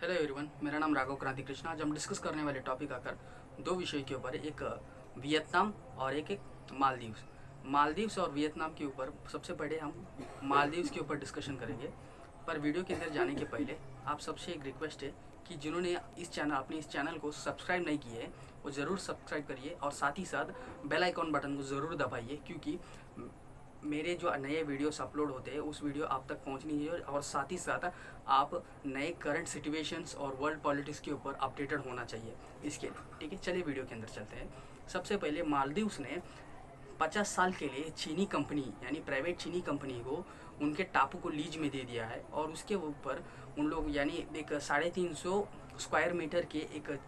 Hello everyone, मेरा नाम राघव क्रांति कृष्णा। आज हम डिस्कस करने वाले टॉपिक आकर दो विषय के ऊपर, एक वियतनाम और एक मालदीव्स। मालदीव्स और वियतनाम के ऊपर सबसे पहले हम मालदीव्स के ऊपर डिस्कशन करेंगे। पर वीडियो के अंदर जाने के पहले आप सबसे एक रिक्वेस्ट है कि जिन्होंने अपने इस चैनल को सब्सक्राइब नहीं किए हैं वो ज़रूर सब्सक्राइब करिए और साथ ही साथ बेल आइकॉन बटन को ज़रूर दबाइए, क्योंकि मेरे जो नए वीडियोस अपलोड होते हैं उस वीडियो आप तक पहुंचनी है और साथ ही साथ आप नए करंट सिचुएशंस और वर्ल्ड पॉलिटिक्स के ऊपर अपडेटेड होना चाहिए इसके लिए। ठीक है, चलिए वीडियो के अंदर चलते हैं। सबसे पहले मालदीव्स ने 50 साल के लिए चीनी कंपनी यानी प्राइवेट चीनी कंपनी को उनके टापू को लीज में दे दिया है और उसके ऊपर उन लोग यानी एक 350 स्क्वायर मीटर के एक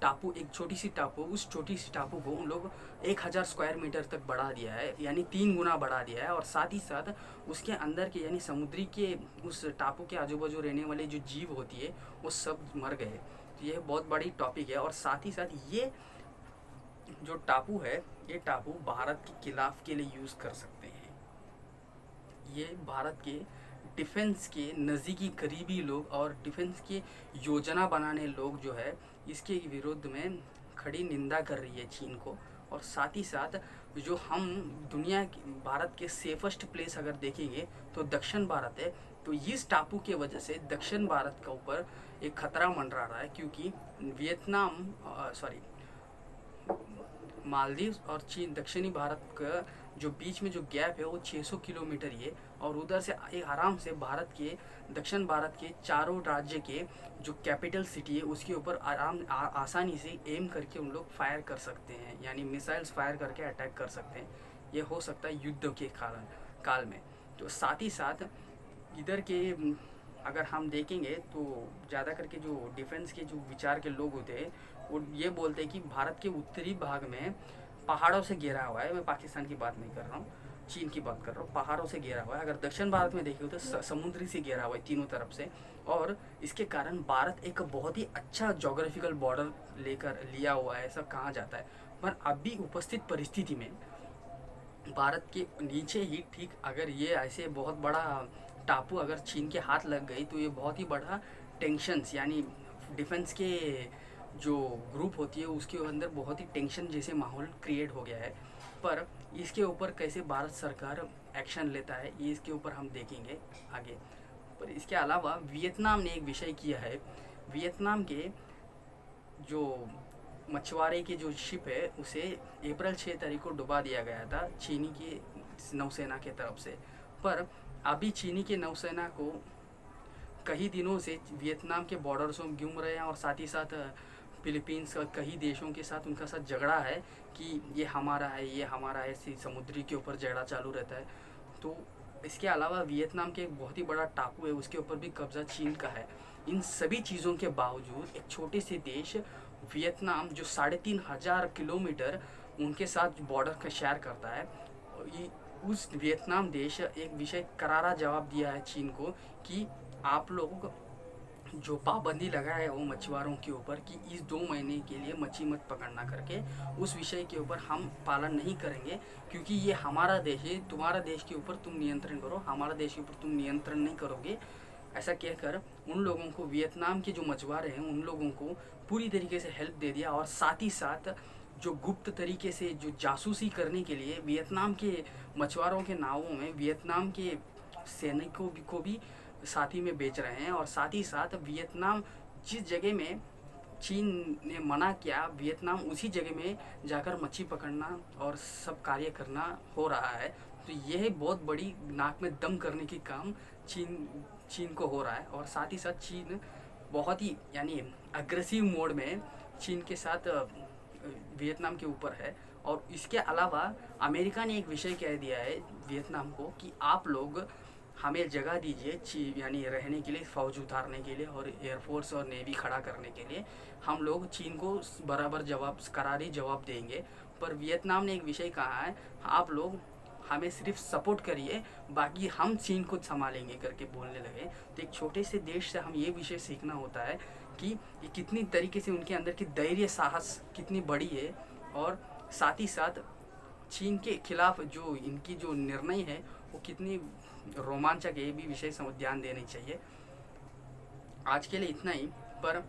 टापू, एक छोटी सी टापू, उस छोटी सी टापू को उन लोग 1000 स्क्वायर मीटर तक बढ़ा दिया है, यानी 3 गुना बढ़ा दिया है। और साथ ही साथ उसके अंदर के यानी समुद्री के उस टापू के आजू बाजू रहने वाले जो जीव होती है वो सब मर गए। तो यह बहुत बड़ी टॉपिक है। और साथ ही साथ ये जो टापू है, ये टापू भारत के खिलाफ के लिए यूज़ कर सकते हैं। ये भारत के डिफेंस के नज़दीकी करीबी लोग और डिफेंस की योजना बनाने लोग जो है इसके विरुद्ध में खड़ी निंदा कर रही है चीन को। और साथ ही साथ जो हम भारत के सेफेस्ट प्लेस अगर देखेंगे तो दक्षिण भारत है। तो इस टापू के वजह से दक्षिण भारत के ऊपर एक खतरा मंडरा रहा है, क्योंकि मालदीव्स और चीन दक्षिणी भारत का जो बीच में जो गैप है वो 600 किलोमीटर ही है। और उधर से एक आराम से भारत के दक्षिण भारत के चारों राज्य के जो कैपिटल सिटी है उसके ऊपर आसानी से एम करके उन लोग फायर कर सकते हैं, यानी मिसाइल्स फायर करके अटैक कर सकते हैं। ये हो सकता है युद्ध के काल में। तो साथ ही साथ इधर के अगर हम देखेंगे तो ज़्यादा करके जो डिफेंस के जो विचार के लोग होते हैं वो ये बोलते हैं कि भारत के उत्तरी भाग में पहाड़ों से घिरा हुआ है। मैं पाकिस्तान की बात नहीं कर रहा हूँ, चीन की बात कर रहा हूँ। पहाड़ों से घिरा हुआ है। अगर दक्षिण भारत में देखिए तो समुद्री से घिरा हुआ है तीनों तरफ से। और इसके कारण भारत एक बहुत ही अच्छा जोग्राफिकल बॉर्डर लिया हुआ है, ऐसा कहा जाता है। पर अभी उपस्थित परिस्थिति में भारत के नीचे ही ठीक अगर ये ऐसे बहुत बड़ा टापू अगर चीन के हाथ लग गई तो ये बहुत ही बड़ा टेंशन्स, यानी डिफेंस के जो ग्रुप होती है उसके अंदर बहुत ही टेंशन जैसे माहौल क्रिएट हो गया है। पर इसके ऊपर कैसे भारत सरकार एक्शन लेता है ये इसके ऊपर हम देखेंगे आगे। पर इसके अलावा वियतनाम ने एक विषय किया है। वियतनाम के जो मछुआरे की जो शिप है उसे अप्रैल 6 तारीख को डुबा दिया गया था चीनी की नौसेना के तरफ से। पर अभी चीनी की नौसेना को कई दिनों से वियतनाम के बॉर्डर्स में घूम रहे हैं और साथ ही साथ फिलीपींस और कई देशों के साथ उनका साथ झगड़ा है कि ये हमारा है, ये हमारा है, समुद्री के ऊपर झगड़ा चालू रहता है। तो इसके अलावा वियतनाम के एक बहुत ही बड़ा टापू है उसके ऊपर भी कब्जा चीन का है। इन सभी चीज़ों के बावजूद एक छोटे से देश वियतनाम जो 3500 किलोमीटर उनके साथ बॉर्डर का शेयर करता है, उस वियतनाम देश एक विषय करारा जवाब दिया है चीन को कि आप लोग जो पाबंदी लगाए है वो मछुआरों के ऊपर कि इस 2 महीने के लिए मच्छी मत पकड़ना करके, उस विषय के ऊपर हम पालन नहीं करेंगे, क्योंकि ये हमारा देश है। तुम्हारा देश के ऊपर तुम नियंत्रण करो, हमारा देश के ऊपर तुम नियंत्रण नहीं करोगे। ऐसा कहकर उन लोगों को, वियतनाम के जो मछुआरे हैं उन लोगों को पूरी तरीके से हेल्प दे दिया। और साथ ही साथ जो गुप्त तरीके से जो जासूसी करने के लिए वियतनाम के मछुआरों के नावों में वियतनाम के सैनिकों को भी साथी में बेच रहे हैं। और साथ ही साथ वियतनाम जिस जगह में चीन ने मना किया, वियतनाम उसी जगह में जाकर मच्छी पकड़ना और सब कार्य करना हो रहा है। तो यह बहुत बड़ी नाक में दम करने की काम चीन को हो रहा है। और साथ ही साथ चीन बहुत ही यानी अग्रेसिव मोड में चीन के साथ वियतनाम के ऊपर है। और इसके अलावा अमेरिका ने एक विषय कह दिया है वियतनाम को कि आप लोग हमें जगह दीजिए यानी रहने के लिए, फौज उतारने के लिए और एयरफोर्स और नेवी खड़ा करने के लिए हम लोग चीन को बराबर करारी जवाब देंगे। पर वियतनाम ने एक विषय कहा है, आप लोग हमें सिर्फ सपोर्ट करिए, बाकी हम चीन को संभालेंगे करके बोलने लगे। तो एक छोटे से देश से हम ये विषय सीखना होता है कि ये कितनी तरीके से उनके अंदर की धैर्य साहस कितनी बड़ी है। और साथ ही साथ चीन के खिलाफ जो इनकी जो निर्णय है वो कितनी रोमांचक है, ये भी विषय ध्यान देनी चाहिए। आज के लिए इतना ही। पर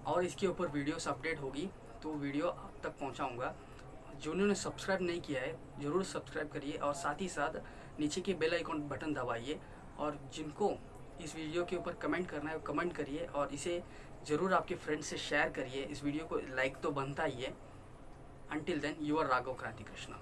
और इसके ऊपर वीडियोस अपडेट होगी तो वीडियो आप तक पहुंचाऊंगा। जिन्होंने सब्सक्राइब नहीं किया है ज़रूर सब्सक्राइब करिए और साथ ही साथ नीचे के बेल आइकन बटन दबाइए। और जिनको इस वीडियो के ऊपर कमेंट करना है कमेंट करिए और इसे ज़रूर आपके फ्रेंड्स से शेयर करिए। इस वीडियो को लाइक तो बनता ही है। अंटिल देन, योर राघव क्रांति कृष्णा।